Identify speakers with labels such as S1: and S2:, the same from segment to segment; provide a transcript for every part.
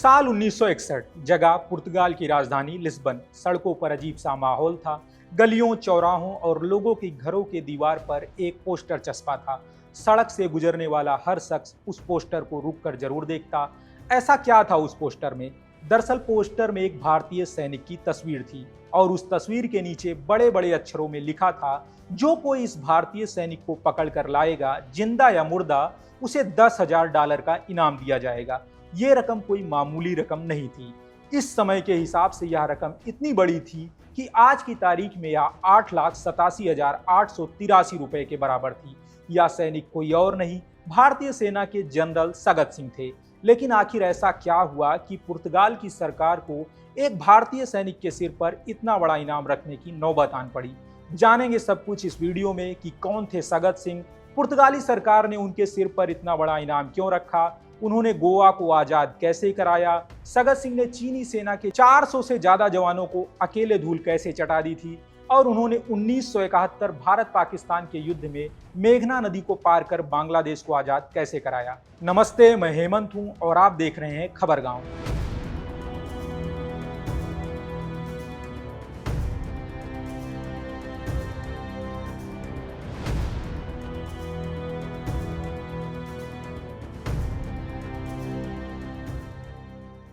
S1: साल 1961, जगह पुर्तगाल की राजधानी लिस्बन। सड़कों पर अजीब सा माहौल था। गलियों, चौराहों और लोगों के घरों के दीवार पर एक पोस्टर चस्पा था। सड़क से गुजरने वाला हर शख्स उस पोस्टर को रुककर जरूर देखता। ऐसा क्या था उस पोस्टर में? दरअसल पोस्टर में एक भारतीय सैनिक की तस्वीर थी और उस तस्वीर के नीचे बड़े बड़े अक्षरों में लिखा था, जो कोई इस भारतीय सैनिक को पकड़ कर लाएगा, जिंदा या मुर्दा, उसे $10,000 का इनाम दिया जाएगा। ये रकम कोई मामूली रकम नहीं थी। इस समय के हिसाब से यह रकम इतनी बड़ी थी कि आज की तारीख में यह 8,87,883 रुपए के बराबर थी। यह सैनिक कोई और नहीं, भारतीय सेना के जनरल सगत सिंह थे। लेकिन आखिर ऐसा क्या हुआ कि पुर्तगाल की सरकार को एक भारतीय सैनिक के सिर पर इतना बड़ा इनाम रखने की नौबत आन पड़ी? जानेंगे सब कुछ इस वीडियो में कि कौन थे सगत सिंह, पुर्तगाली सरकार ने उनके सिर पर इतना बड़ा इनाम क्यों रखा, उन्होंने गोवा को आजाद कैसे कराया, सगत सिंह ने चीनी सेना के 400 से ज्यादा जवानों को अकेले धूल कैसे चटा दी थी, और उन्होंने 1971 भारत पाकिस्तान के युद्ध में मेघना नदी को पार कर बांग्लादेश को आजाद कैसे कराया। नमस्ते, मैं हेमंत हूं और आप देख रहे हैं खबरगांव।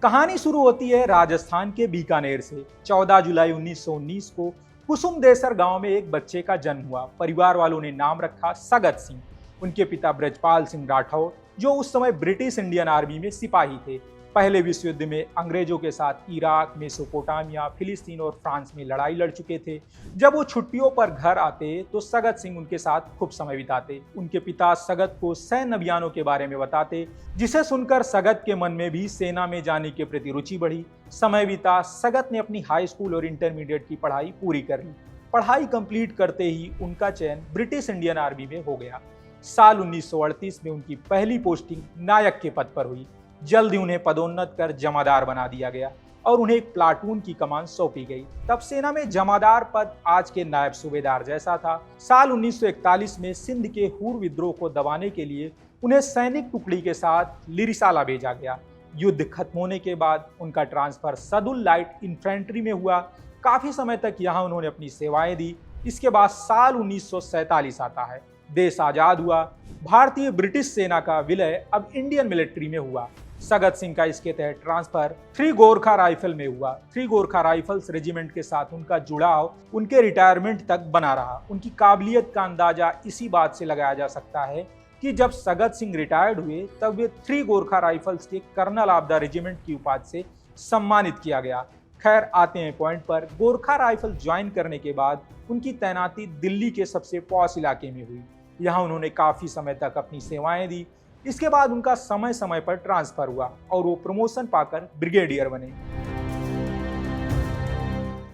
S1: कहानी शुरू होती है राजस्थान के बीकानेर से। 14 जुलाई 1919 को कुसुमदेसर गांव में एक बच्चे का जन्म हुआ। परिवार वालों ने नाम रखा सगत सिंह। उनके पिता ब्रजपाल सिंह राठौर, जो उस समय ब्रिटिश इंडियन आर्मी में सिपाही थे। पहले विश्व युद्ध में अंग्रेजों के साथ इराक, मेसोपोटामिया, फिलिस्तीन और फ्रांस में लड़ाई लड़ चुके थे। जब वो छुट्टियों पर घर आते तो सगत सिंह उनके साथ खूब समय बिताते। उनके पिता सगत को सैन्य अभियानों के बारे में बताते, जिसे सुनकर सगत के मन में भी सेना में जाने के प्रति रुचि बढ़ी। समय बीता, सगत ने अपनी हाई स्कूल और इंटरमीडिएट की पढ़ाई पूरी कर ली। पढ़ाई कंप्लीट करते ही उनका चयन ब्रिटिश इंडियन आर्मी में हो गया। साल 1938 में उनकी पहली पोस्टिंग नायक के पद पर हुई। जल्द ही उन्हें पदोन्नत कर जमादार बना दिया गया और उन्हें एक प्लाटून की कमान सौंपी गई। तब सेना में जमादार पद आज के नायब सूबेदार जैसा था। साल 1941 में सिंध के हूर विद्रोह को दबाने के लिए उन्हें सैनिक टुकड़ी के साथ लिरिसाला भेजा गया। युद्ध खत्म होने के बाद उनका ट्रांसफर सदुल लाइट इन्फेंट्री में हुआ। काफी समय तक यहाँ उन्होंने अपनी सेवाएं दी। इसके बाद साल 1947 आता है। देश आजाद हुआ। भारतीय ब्रिटिश सेना का विलय अब इंडियन मिलिट्री में हुआ। सगत सिंह का इसके तहत ट्रांसफर 3 गोरखा राइफल में हुआ। 3 गोरखा राइफल्स रेजिमेंट के साथ उनका जुड़ाव उनके रिटायरमेंट तक बना रहा। उनकी काबिलियत का अंदाजा इसी बात से लगाया जा सकता है कि जब सगत सिंह रिटायर्ड हुए तब वे 3 गोरखा राइफल्स के कर्नल ऑफ द रेजिमेंट की उपाधि से सम्मानित किया गया। खैर, आते हैं पॉइंट पर। गोरखा राइफल ज्वाइन करने के बाद उनकी तैनाती दिल्ली के सबसे पॉश इलाके में हुई। यहाँ उन्होंने काफी समय तक अपनी सेवाएं दी। इसके बाद उनका समय समय पर ट्रांसफर हुआ और वो प्रमोशन पाकर ब्रिगेडियर बने।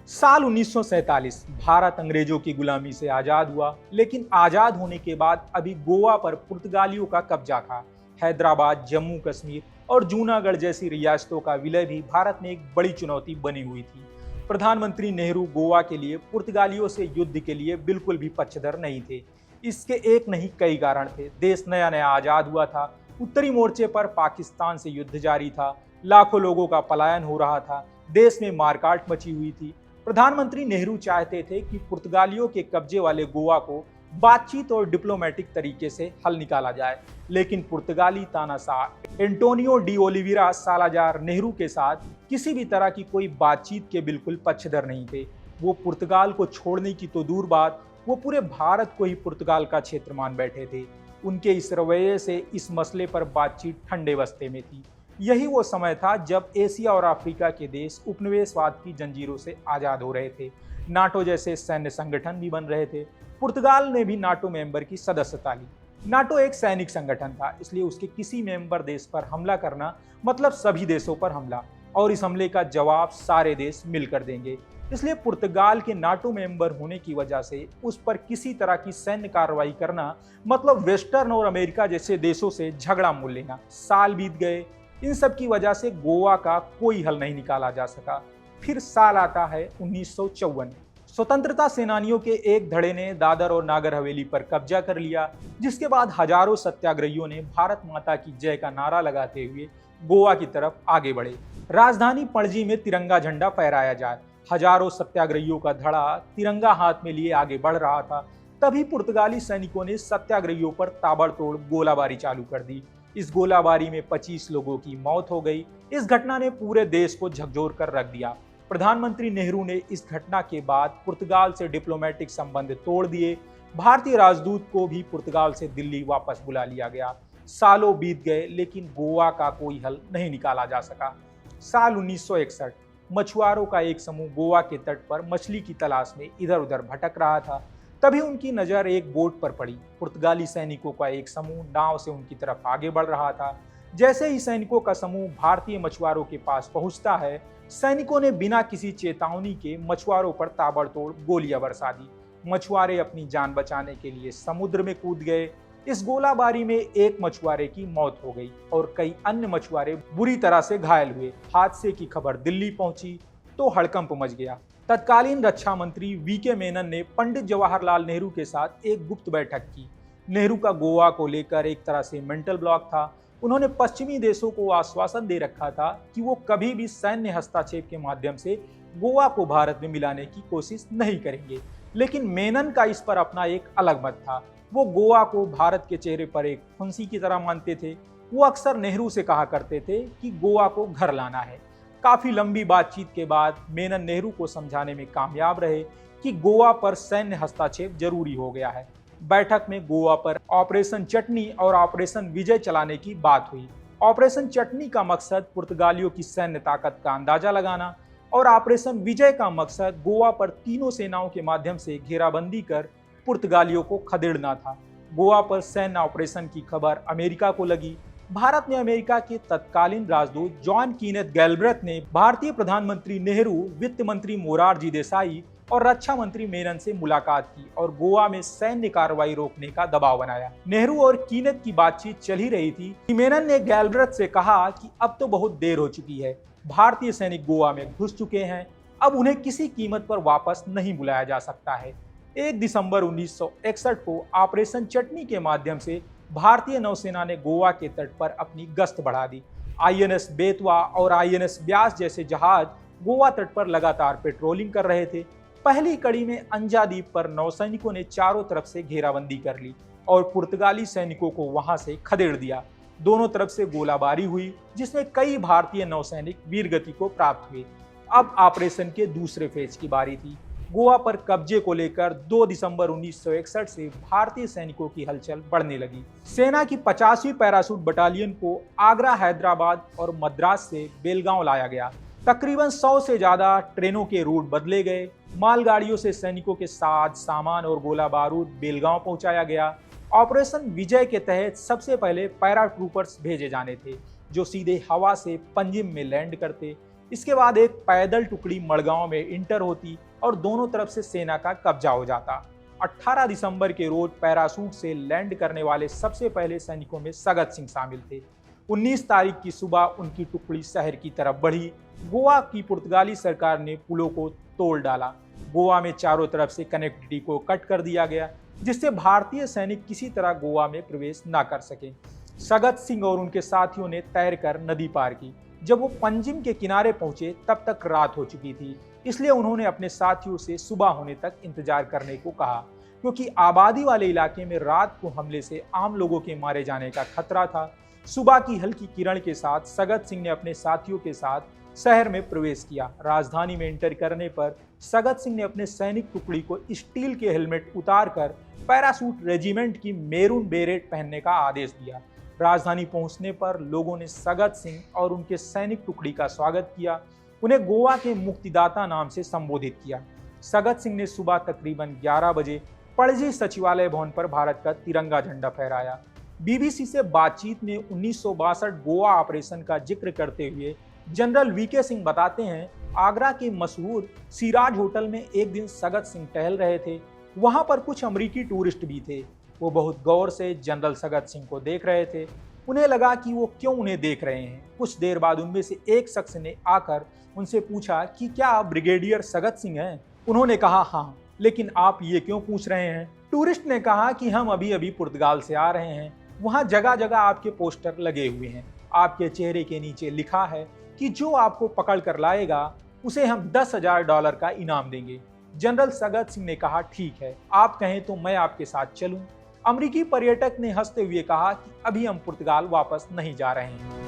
S1: साल 1947, भारत अंग्रेजों की गुलामी से आजाद हुआ, लेकिन आजाद होने के बाद अभी गोवा पर पुर्तगालियों का कब्जा था। हैदराबाद, जम्मू कश्मीर और जूनागढ़ जैसी रियासतों का विलय भी भारत में एक बड़ी चुनौती बनी हुई थी। प्रधानमंत्री नेहरू गोवा के लिए पुर्तगालियों से युद्ध के लिए बिल्कुल भी पक्षधर नहीं थे। इसके एक नहीं कई कारण थे। देश नया नया आजाद हुआ था। उत्तरी मोर्चे पर पाकिस्तान से युद्ध जारी था। लाखों लोगों का पलायन हो रहा था। देश में मारकाट मची हुई थी। प्रधानमंत्री नेहरू चाहते थे कि पुर्तगालियों के कब्जे वाले गोवा को बातचीत और डिप्लोमेटिक तरीके से हल निकाला जाए, लेकिन पुर्तगाली तानाशाह Antonio de Oliveira Salazar Nehru के साथ किसी भी तरह की कोई बातचीत के बिल्कुल पक्षधर नहीं थे। वो पुर्तगाल को छोड़ने की तो दूर बात, वो पूरे भारत को ही पुर्तगाल का क्षेत्र मान बैठे थे। उनके इस रवैये से इस मसले पर बातचीत ठंडे बस्ते में थी। यही वो समय था जब एशिया और अफ्रीका के देश उपनिवेशवाद की जंजीरों से आज़ाद हो रहे थे। नाटो जैसे सैन्य संगठन भी बन रहे थे। पुर्तगाल ने भी नाटो मेंबर की सदस्यता ली। नाटो एक सैनिक संगठन था, इसलिए उसके किसी मेंबर देश पर हमला करना मतलब सभी देशों पर हमला, और इस हमले का जवाब सारे देश मिलकर देंगे। इसलिए पुर्तगाल के नाटो मेंबर होने की वजह से उस पर किसी तरह की सैन्य कार्रवाई करना मतलब वेस्टर्न और अमेरिका जैसे देशों से झगड़ा मोल लेना। साल बीत गए। इन सब की वजह से गोवा का कोई हल नहीं निकाला जा सका। फिर साल आता है 1954। स्वतंत्रता सेनानियों के एक धड़े ने दादर और नागर हवेली पर कब्जा कर लिया, जिसके बाद हजारों सत्याग्रहियों ने भारत माता की जय का नारा लगाते हुए गोवा की तरफ आगे बढ़े। राजधानी पणजी में तिरंगा झंडा फहराया जाए। हजारों सत्याग्रहियों का धड़ा तिरंगा हाथ में लिए आगे बढ़ रहा था। तभी पुर्तगाली सैनिकों ने सत्याग्रहियों पर ताबड़तोड़ गोलाबारी चालू कर दी। इस गोलाबारी में 25 लोगों की मौत हो गई। इस घटना ने पूरे देश को झकझोर कर रख दिया। प्रधानमंत्री नेहरू ने इस घटना के बाद पुर्तगाल से डिप्लोमेटिक संबंध तोड़ दिए। भारतीय राजदूत को भी पुर्तगाल से दिल्ली वापस बुला लिया गया। सालों बीत गए लेकिन गोवा का कोई हल नहीं निकाला जा सका। साल 1961, मछुआरों का एक समूह गोवा के तट पर मछली की तलाश में इधर उधर भटक रहा था। तभी उनकी नजर एक बोट पर पड़ी। पुर्तगाली सैनिकों का एक समूह नाव से उनकी तरफ आगे बढ़ रहा था। जैसे ही सैनिकों का समूह भारतीय मछुआरों के पास पहुंचता है, सैनिकों ने बिना किसी चेतावनी के मछुआरों पर ताबड़तोड़ गोलियां बरसा दी। मछुआरे अपनी जान बचाने के लिए समुद्र में कूद गए। इस गोलाबारी में एक मछुआरे की मौत हो गई और कई अन्य मछुआरे बुरी तरह से घायल हुए। हादसे की खबर दिल्ली पहुंची तो हड़कंप मच गया। तत्कालीन रक्षा मंत्री वीके मेनन ने पंडित जवाहरलाल नेहरू के साथ एक गुप्त बैठक की। नेहरू का गोवा को लेकर एक तरह से मेंटल ब्लॉक था। उन्होंने पश्चिमी देशों को आश्वासन दे रखा था कि वो कभी भी सैन्य हस्तक्षेप के माध्यम से गोवा को भारत में मिलाने की कोशिश नहीं करेंगे। लेकिन मेनन का इस पर अपना एक अलग मत था। वो गोवा को भारत के चेहरे पर एक फंसी की तरह मानते थे। वो अक्सर नेहरू से कहा करते थे कि गोवा को घर लाना है। काफी लंबी बातचीत के बाद मेनन नेहरू को समझाने में कामयाब रहे कि गोवा पर सैन्य हस्तक्षेप जरूरी हो गया है। बैठक में गोवा पर ऑपरेशन चटनी और ऑपरेशन विजय चलाने की बात हुई। ऑपरेशन चटनी का मकसद पुर्तगालियों की सैन्य ताकत का अंदाजा लगाना और ऑपरेशन विजय का मकसद गोवा पर तीनों सेनाओं के माध्यम से घेराबंदी कर पुर्तगालियों को खदेड़ना था। गोवा पर सैन्य ऑपरेशन की खबर अमेरिका को लगी। भारत में अमेरिका के तत्कालीन राजदूत जॉन कीनेथ गैल्ब्रेथ ने भारतीय प्रधानमंत्री नेहरू, वित्त मंत्री मोरारजी देसाई और रक्षा मंत्री मेनन से मुलाकात की और गोवा में सैन्य कार्रवाई रोकने का दबाव बनाया। नेहरू और कीनेथ की बातचीत चल ही रही थी कि मेनन ने गैल्ब्रेथ से कहा कि अब तो बहुत देर हो चुकी है। भारतीय सैनिक गोवा में घुस चुके हैं। अब उन्हें किसी कीमत पर वापस नहीं बुलाया जा सकता है। 1 दिसंबर 1961 को ऑपरेशन चटनी के माध्यम से भारतीय नौसेना ने गोवा के तट पर अपनी गश्त बढ़ा दी। आईएनएस बेतवा और आईएनएस ब्यास जैसे जहाज गोवा तट पर लगातार पेट्रोलिंग कर रहे थे। पहली कड़ी में अंजा द्वीप पर नौसैनिकों ने चारों तरफ से घेराबंदी कर ली और पुर्तगाली सैनिकों को वहां से खदेड़ दिया। दोनों तरफ से गोलाबारी हुई जिसमें कई भारतीय नौसैनिक वीरगति को प्राप्त हुए। अब ऑपरेशन के दूसरे फेज की बारी थी। गोवा पर कब्जे को लेकर 2 दिसंबर 1961 से भारतीय सैनिकों की हलचल बढ़ने लगी। सेना की 50वीं पैराशूट बटालियन को आगरा, हैदराबाद और मद्रास से बेलगांव लाया गया। तकरीबन 100 से ज्यादा ट्रेनों के रूट बदले गए। मालगाड़ियों से सैनिकों के साथ सामान और गोला बारूद बेलगांव पहुंचाया गया। ऑपरेशन विजय के तहत सबसे पहले पैराट्रूपर्स भेजे जाने थे जो सीधे हवा से पंजिम में लैंड करते। इसके बाद एक पैदल टुकड़ी मड़गांव में इंटर होती और दोनों तरफ से सेना का कब्जा हो जाता। 18 दिसंबर के रोज पैराशूट से लैंड करने वाले सबसे पहले सैनिकों में सगत सिंह शामिल थे। 19 तारीख की सुबह उनकी टुकड़ी शहर की तरफ बढ़ी। गोवा की पुर्तगाली सरकार ने पुलों को तोड़ डाला। गोवा में चारों तरफ से कनेक्टिविटी को कट कर दिया गया जिससे भारतीय सैनिक किसी तरह गोवा में प्रवेश न कर सके। सगत सिंह और उनके साथियों ने तैरकर नदी पार की। जब वो पंजिम के किनारे पहुंचे तब तक रात हो चुकी थी, इसलिए उन्होंने अपने साथियों से सुबह होने तक इंतजार करने को कहा क्योंकि आबादी वाले इलाके में रात को हमले से आम लोगों के मारे जाने का खतरा था। सुबह की हल्की किरण के साथ सगत सिंह ने अपने साथियों के साथ शहर में प्रवेश किया। राजधानी में एंटर करने पर सगत सिंह ने अपने सैनिक टुकड़ी को स्टील के हेलमेट उतारकर पैराशूट रेजिमेंट की मेरून बेरेट पहनने का आदेश दिया। राजधानी पहुंचने पर लोगों ने सगत सिंह और उनके सैनिक टुकड़ी का स्वागत किया। उन्हें गोवा के मुक्तिदाता नाम से संबोधित किया। सगत सिंह ने सुबह तकरीबन 11 बजे पणजी सचिवालय भवन पर भारत का तिरंगा झंडा फहराया। बीबीसी से बातचीत में 1962 गोवा ऑपरेशन का जिक्र करते हुए जनरल वीके सिंह बताते हैं, आगरा के मशहूर सिराज होटल में एक दिन सगत सिंह टहल रहे थे। वहां पर कुछ अमेरिकी टूरिस्ट भी थे। वो बहुत गौर से जनरल सगत सिंह को देख रहे थे। उन्हें लगा कि वो क्यों उन्हें देख रहे हैं। कुछ देर बाद उनमें से एक शख्स ने आकर उनसे पूछा कि क्या आप ब्रिगेडियर सगत सिंह हैं? उन्होंने कहा हाँ, लेकिन आप ये क्यों पूछ रहे हैं? टूरिस्ट ने कहा कि हम अभी अभी पुर्तगाल से आ रहे हैं, वहाँ जगह जगह आपके पोस्टर लगे हुए हैं, आपके चेहरे के नीचे लिखा है कि जो आपको पकड़ कर लाएगा उसे हम $10,000 का इनाम देंगे। जनरल सगत सिंह ने कहा, ठीक है, आप कहें तो मैं आपके साथ चलूं। अमेरिकी पर्यटक ने हंसते हुए कहा कि अभी हम पुर्तगाल वापस नहीं जा रहे हैं।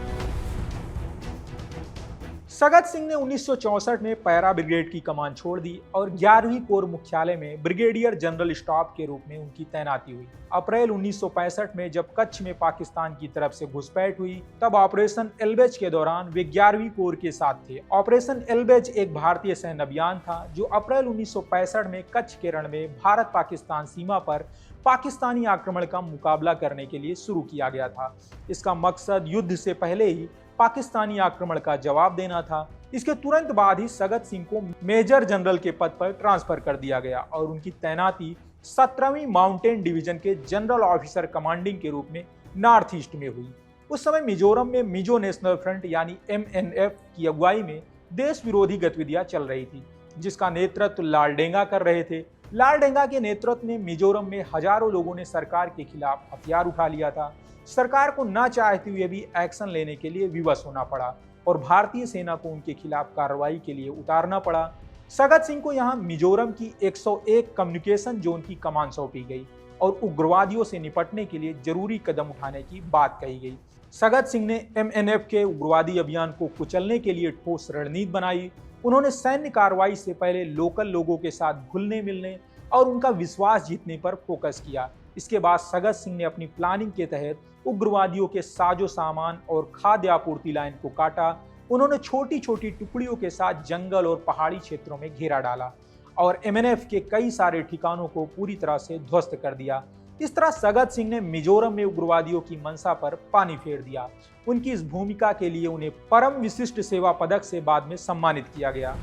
S1: सगत सिंह ने 1964 में पैरा ब्रिगेड की कमान छोड़ दी और 11वीं कोर मुख्यालय में ब्रिगेडियर जनरल स्टाफ के रूप में उनकी तैनाती हुई। अप्रैल 1965 में जब कच्छ में पाकिस्तान की तरफ से घुसपैठ हुई, तब ऑपरेशन एल्बेज के दौरान वे 11वीं कोर के साथ थे। ऑपरेशन एल्बेज एक भारतीय सैन्य अभियान था जो अप्रैल 1965 में कच्छ के रण में भारत पाकिस्तान सीमा पर पाकिस्तानी आक्रमण का मुकाबला करने के लिए शुरू किया गया था। इसका मकसद युद्ध से पहले ही पाकिस्तानी आक्रमण का जवाब देना था। इसके तुरंत बाद ही सगत सिंह को मेजर जनरल के पद पर ट्रांसफर कर दिया गया और उनकी तैनाती 17वीं माउंटेन डिवीजन के जनरल ऑफिसर कमांडिंग के रूप में नॉर्थ ईस्ट में हुई। उस समय मिजोरम में मिजो नेशनल फ्रंट यानी MNF की अगुवाई में देश विरोधी गतिविधियां चल रही थी, जिसका नेतृत्व लालडेंगा कर रहे थे। लालडेंगा के नेतृत्व में मिजोरम में हजारों लोगों ने सरकार के खिलाफ हथियार उठा लिया था। सरकार को ना चाहते हुए भी एक्शन लेने के लिए विवश होना पड़ा और भारतीय सेना को उनके खिलाफ कार्रवाई के लिए उतारना पड़ा। सगत सिंह को यहां मिजोरम की 101 कम्युनिकेशन जोन की कमान सौंपी गई और उग्रवादियों से निपटने के लिए जरूरी कदम उठाने की बात कही गई। सगत सिंह ने MNF के उग्रवादी अभियान को कुचलने के लिए ठोस रणनीति बनाई। उन्होंने सैन्य कार्रवाई से पहले लोकल लोगों के साथ घुलने मिलने और उनका विश्वास जीतने पर फोकस किया। इसके बाद सगत सिंह ने अपनी प्लानिंग के तहत उग्रवादियों के साजो सामान और खाद्य आपूर्ति लाइन को काटा। उन्होंने छोटी छोटी टुकड़ियों के साथ जंगल और पहाड़ी क्षेत्रों में घेरा डाला और MNF के कई सारे ठिकानों को पूरी तरह से ध्वस्त कर दिया। इस तरह सगत सिंह ने मिजोरम में उग्रवादियों की मंशा पर पानी फेर दिया। उनकी इस भूमिका के लिए उन्हें परम विशिष्ट सेवा पदक से बाद में सम्मानित किया गया।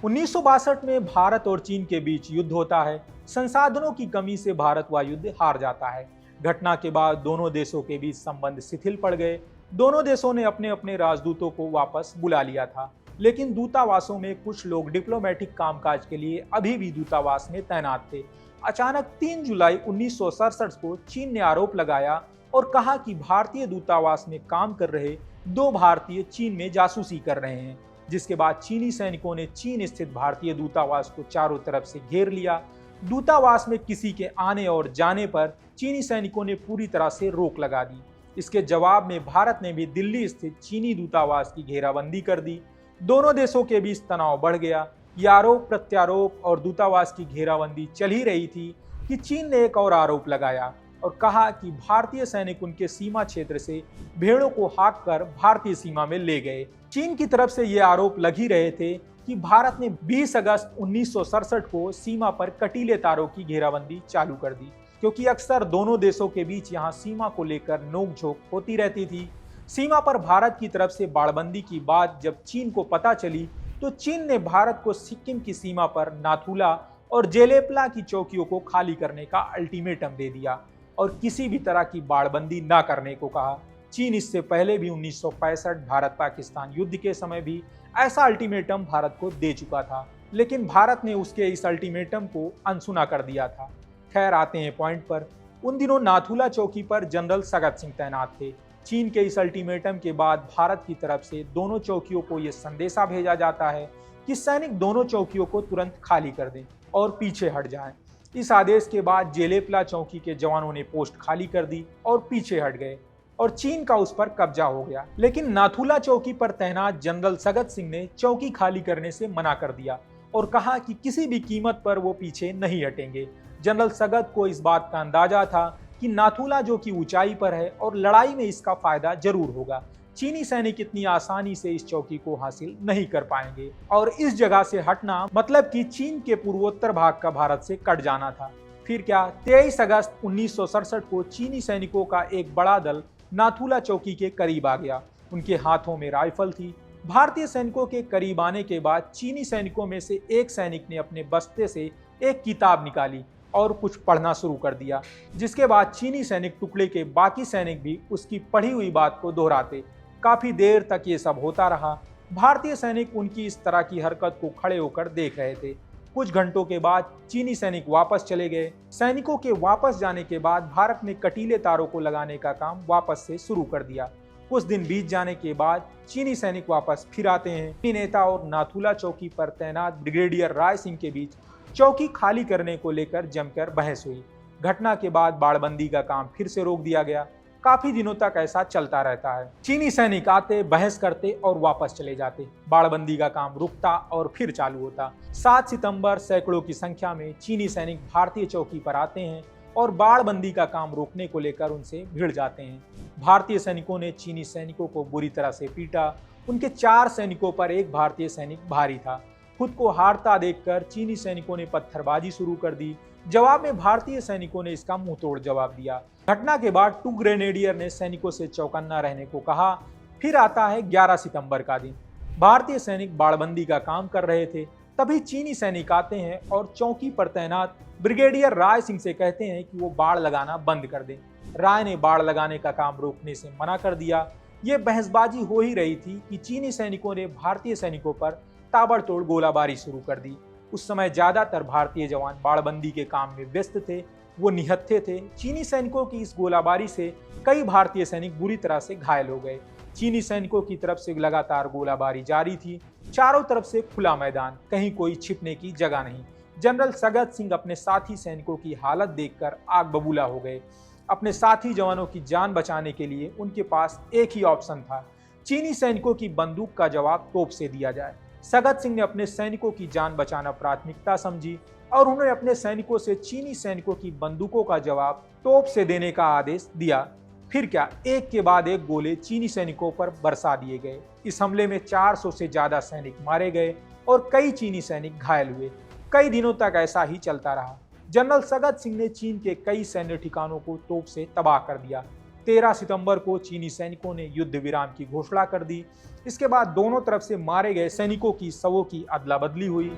S1: 1962 में भारत और चीन के बीच युद्ध होता है। संसाधनों की कमी से भारत वह युद्ध हार जाता है। घटना के बाद दोनों देशों के बीच संबंध शिथिल पड़ गए। दोनों देशों ने अपने अपने राजदूतों को वापस बुला लिया था, लेकिन दूतावासों में कुछ लोग डिप्लोमेटिक कामकाज के लिए अभी भी दूतावास में तैनात थे। अचानक 3 जुलाई 1967 को चीन ने आरोप लगाया और कहा कि भारतीय दूतावास में काम कर रहे 2 भारतीय चीन में जासूसी कर रहे हैं, जिसके बाद चीनी सैनिकों ने चीन स्थित भारतीय दूतावास को चारों तरफ से घेर लिया। दूतावास में किसी के आने और जाने पर चीनी सैनिकों ने पूरी तरह से रोक लगा दी। इसके जवाब में भारत ने भी दिल्ली स्थित चीनी दूतावास की घेराबंदी कर दी। दोनों देशों के बीच तनाव बढ़ गया। ये आरोप प्रत्यारोप और दूतावास की घेराबंदी चल ही रही थी कि चीन ने एक और आरोप लगाया और कहा कि भारतीय सैनिक उनके सीमा क्षेत्र से भेड़ों को हाँक कर भारतीय सीमा में ले गए। चीन की तरफ से ये आरोप लग ही रहे थे कि भारत ने 20 अगस्त 1967 को सीमा पर कटीले तारों की घेराबंदी चालू कर दी, क्योंकि अक्सर दोनों देशों के बीच यहाँ सीमा को लेकर नोकझोंक होती रहती थी। सीमा पर भारत की तरफ से बाड़बंदी की बात जब चीन को पता चली तो चीन ने भारत को सिक्किम की सीमा पर नाथुला और जेलेपला की चौकियों को खाली करने का अल्टीमेटम दे दिया और किसी भी तरह की बाड़बंदी न करने को कहा। चीन इससे पहले भी 1965 भारत पाकिस्तान युद्ध के समय भी ऐसा अल्टीमेटम भारत को दे चुका था, लेकिन भारत ने उसके इस अल्टीमेटम को अनसुना कर दिया था। खैर, आते हैं पॉइंट पर। उन दिनों नाथुला चौकी पर जनरल सगत सिंह तैनात थे। चीन के इस अल्टीमेटम के बाद भारत की तरफ से दोनों चौकियों को यह संदेशा भेजा जाता है कि सैनिक दोनों चौकियों को तुरंत खाली कर दें और पीछे हट जाएं। इस आदेश के बाद जेलेपला चौकी के जवानों ने पोस्ट खाली कर दी और पीछे हट गए और चीन का उस पर कब्जा हो गया। लेकिन नाथुला चौकी पर तैनात जनरल सगत सिंह ने चौकी खाली करने से मना कर दिया और कहा कि किसी भी कीमत पर वो पीछे नहीं हटेंगे। जनरल सगत को इस बात का अंदाजा था कि नाथुला जो कि ऊंचाई पर है और लड़ाई में इसका फायदा जरूर होगा। चीनी सैनिक इतनी आसानी से इस चौकी को हासिल नहीं कर पाएंगे और इस जगह से हटना मतलब कि चीन के पूर्वोत्तर भाग का भारत से कट जाना था। फिर क्या, 23 अगस्त 1967 को चीनी सैनिकों का एक बड़ा दल नाथुला चौकी के करीब आ गया। उनके हाथों में राइफल थी। भारतीय सैनिकों के करीब आने के बाद चीनी सैनिकों में से एक सैनिक ने अपने बस्ते से एक किताब निकाली और कुछ पढ़ना शुरू कर दिया, जिसके बाद चीनी सैनिक टुकड़े के बाकी सैनिक भी उसकी पढ़ी हुई बात को दोहराते। काफी देर तक ये सब होता रहा। भारतीय सैनिक उनकी इस तरह की हरकत को खड़े होकर देख रहे थे। कुछ घंटों के बाद चीनी सैनिक वापस चले गए। सैनिकों के वापस जाने के बाद भारत ने कटीले तारों को लगाने का काम वापस से शुरू कर दिया। कुछ दिन बीत जाने के बाद चीनी सैनिक वापस फिर आते हैं। चीनी नेता और नाथुला चौकी पर तैनात ब्रिगेडियर राय सिंह के बीच चौकी खाली करने को लेकर जमकर बहस हुई। घटना के बाद बाड़बंदी का काम फिर से रोक दिया गया। काफी दिनों तक ऐसा चलता रहता है। चीनी सैनिक आते, बहस करते और वापस चले जाते। बाड़बंदी का काम रुकता और फिर चालू होता। 7 सितंबर सैकड़ों की संख्या में चीनी सैनिक भारतीय चौकी पर आते हैं और बाड़बंदी का काम रोकने को लेकर उनसे भिड़ जाते हैं। भारतीय सैनिकों ने चीनी सैनिकों को बुरी तरह से पीटा। उनके 4 सैनिकों पर एक भारतीय सैनिक भारी था। खुद को हारता देखकर चीनी सैनिकों ने पत्थरबाजी शुरू कर दी। जवाब में भारतीय सैनिकों ने इसका मुंहतोड़ जवाब दिया। घटना के बाद 2 ग्रेनेडियर ने सैनिकों से चौकन्ना रहने को कहा। फिर आता है 11 सितंबर का दिन। भारतीय सैनिक बाड़बंदी का काम कर रहे थे। तभी चीनी सैनिक आते हैं और चौकी पर तैनात ब्रिगेडियर राय सिंह से कहते हैं कि वो बाड़ लगाना बंद कर दें। राय ने बाड़ लगाने का काम रोकने से मना कर दिया। ये बहसबाजी हो ही रही थी कि चीनी सैनिकों ने भारतीय सैनिकों पर ताबड़तोड़ गोलाबारी शुरू कर दी। उस समय ज्यादातर भारतीय जवान बाड़बंदी के काम में व्यस्त थे, वो निहत्थे थे। चीनी सैनिकों की इस गोलाबारी से कई भारतीय सैनिक बुरी तरह से घायल हो गए। चीनी सैनिकों की तरफ से लगातार गोलाबारी जारी थी। चारों तरफ से खुला मैदान, कहीं कोई छिपने की जगह नहीं। जनरल सगत सिंह अपने साथी सैनिकों की हालत देखकर आग बबूला हो गए। अपने साथी जवानों की जान बचाने के लिए उनके पास एक ही ऑप्शन था, चीनी सैनिकों की बंदूक का जवाब तोप से दिया जाए। सगत सिंह ने अपने सैनिकों की जान बचाना प्राथमिकता समझी और उन्होंने अपने सैनिकों से चीनी सैनिकों की बंदूकों का जवाब तोप से देने का आदेश दिया। फिर क्या, एक के बाद एक गोले चीनी सैनिकों पर बरसा दिए गए। इस हमले में 400 से ज्यादा सैनिक मारे गए और कई चीनी सैनिक घायल हुए। कई दिनों तक ऐसा ही चलता रहा। जनरल सगत सिंह ने चीन के कई सैन्य ठिकानों को तोप से तबाह कर दिया। 13 सितंबर को चीनी सैनिकों ने युद्ध विराम की घोषणा कर दी। इसके बाद दोनों तरफ से मारे गए सैनिकों की शवों की अदला बदली हुई।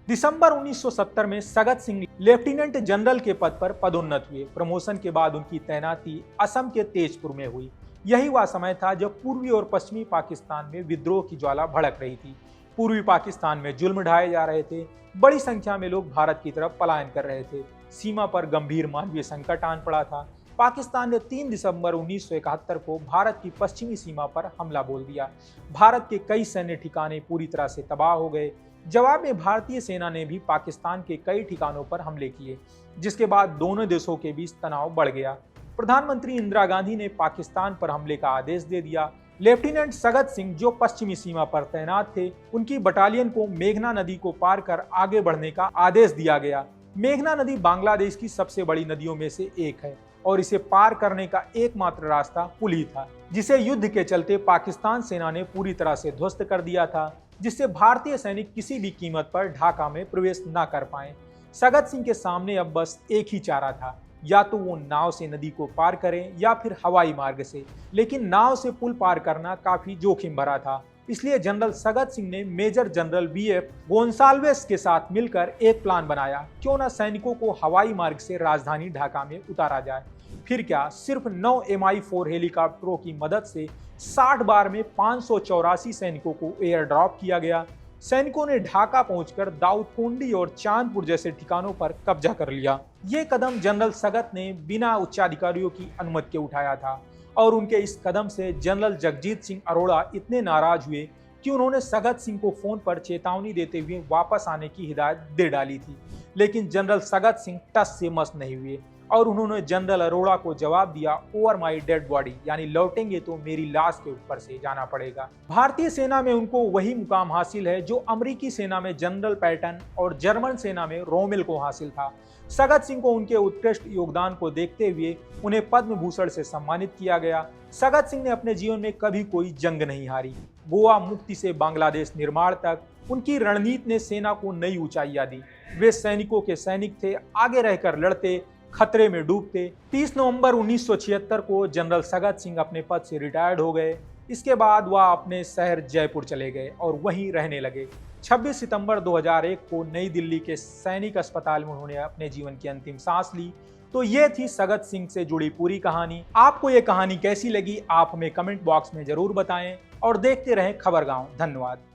S1: दिसंबर 1970 में सगत सिंह लेफ्टिनेंट जनरल के पद पर पदोन्नत हुए। प्रमोशन के बाद उनकी तैनाती असम के तेजपुर में हुई। यही वह समय था जब पूर्वी और पश्चिमी पाकिस्तान में विद्रोह की ज्वाला भड़क रही थी। पूर्वी पाकिस्तान में जुल्म ढाए जा रहे थे। बड़ी संख्या में लोग भारत की तरफ पलायन कर रहे थे। सीमा पर गंभीर मानवीय संकट आन पड़ा था। पाकिस्तान ने 3 दिसंबर 1971 को भारत की पश्चिमी सीमा पर हमला बोल दिया। भारत के कई सैन्य ठिकाने पूरी तरह से तबाह हो गए। जवाब में भारतीय सेना ने भी पाकिस्तान के कई ठिकानों पर हमले किए, जिसके बाद दोनों देशों के बीच तनाव बढ़ गया। प्रधानमंत्री इंदिरा गांधी ने पाकिस्तान पर हमले का आदेश दे दिया। लेफ्टिनेंट सगत सिंह, जो पश्चिमी सीमा पर तैनात थे, उनकी बटालियन को मेघना नदी को पार कर आगे बढ़ने का आदेश दिया गया। मेघना नदी बांग्लादेश की सबसे बड़ी नदियों में से एक है और इसे पार करने का एकमात्र रास्ता पुल ही था, जिसे युद्ध के चलते पाकिस्तान सेना ने पूरी तरह से ध्वस्त कर दिया था, जिससे भारतीय सैनिक किसी भी कीमत पर ढाका में प्रवेश न कर पाए। सगत सिंह के सामने अब बस एक ही चारा था, या तो वो नाव से नदी को पार करें या फिर हवाई मार्ग से। लेकिन नाव से पुल पार करना काफी जोखिम भरा था। इसलिए जनरल सगत सिंह ने मेजर जनरल बीएफ गोंसाल्वेस के साथ मिलकर एक प्लान बनाया, क्यों न सैनिकों को हवाई मार्ग से राजधानी ढाका में उतारा जाए। फिर क्या, सिर्फ 9 MI-4 हेलीकॉप्टरों की मदद से 60 बार में 584 सैनिकों को एयर ड्रॉप किया गया। सैनिकों ने ढाका पहुंचकर दाऊदकोंडी और चांदपुर जैसे ठिकानों पर कब्जा कर लिया। ये कदम जनरल सगत ने बिना उच्चाधिकारियों की अनुमति के उठाया था और उनके इस कदम से जनरल जगजीत सिंह अरोड़ा इतने नाराज हुए कि उन्होंने सगत सिंह को फोन पर चेतावनी देते हुए वापस आने की हिदायत दे डाली थी। लेकिन जनरल सगत सिंह टस से मस नहीं हुए और उन्होंने जनरल अरोड़ा को जवाब दिया, ओवर माई डेड बॉडी, यानी लौटेंगे तो मेरी लाश के ऊपर से जाना पड़ेगा। भारतीय सेना में उनको वही मुकाम हासिल है जो अमेरिकी सेना में जनरल पैटन और जर्मन सेना में रोमेल को हासिल था। सगत सिंह को उनके उत्कृष्ट योगदान को देखते हुए उन्हें पद्म भूषण से सम्मानित किया गया। सगत सिंह ने अपने जीवन में कभी कोई जंग नहीं हारी। गोवा मुक्ति से बांग्लादेश निर्माण तक उनकी रणनीति ने सेना को नई ऊंचाइयां दी। वे सैनिकों के सैनिक थे, आगे रहकर लड़ते, खतरे में डूबते। 30 नवंबर 1976 को जनरल सगत सिंह अपने पद से रिटायर्ड हो गए। इसके बाद वह अपने शहर जयपुर चले गए और वहीं रहने लगे। 26 सितंबर 2001 को नई दिल्ली के सैनिक अस्पताल में उन्होंने अपने जीवन की अंतिम सांस ली। तो ये थी सगत सिंह से जुड़ी पूरी कहानी। आपको ये कहानी कैसी लगी, आप हमें कमेंट बॉक्स में जरूर बताएं और देखते रहें खबरगांव। धन्यवाद।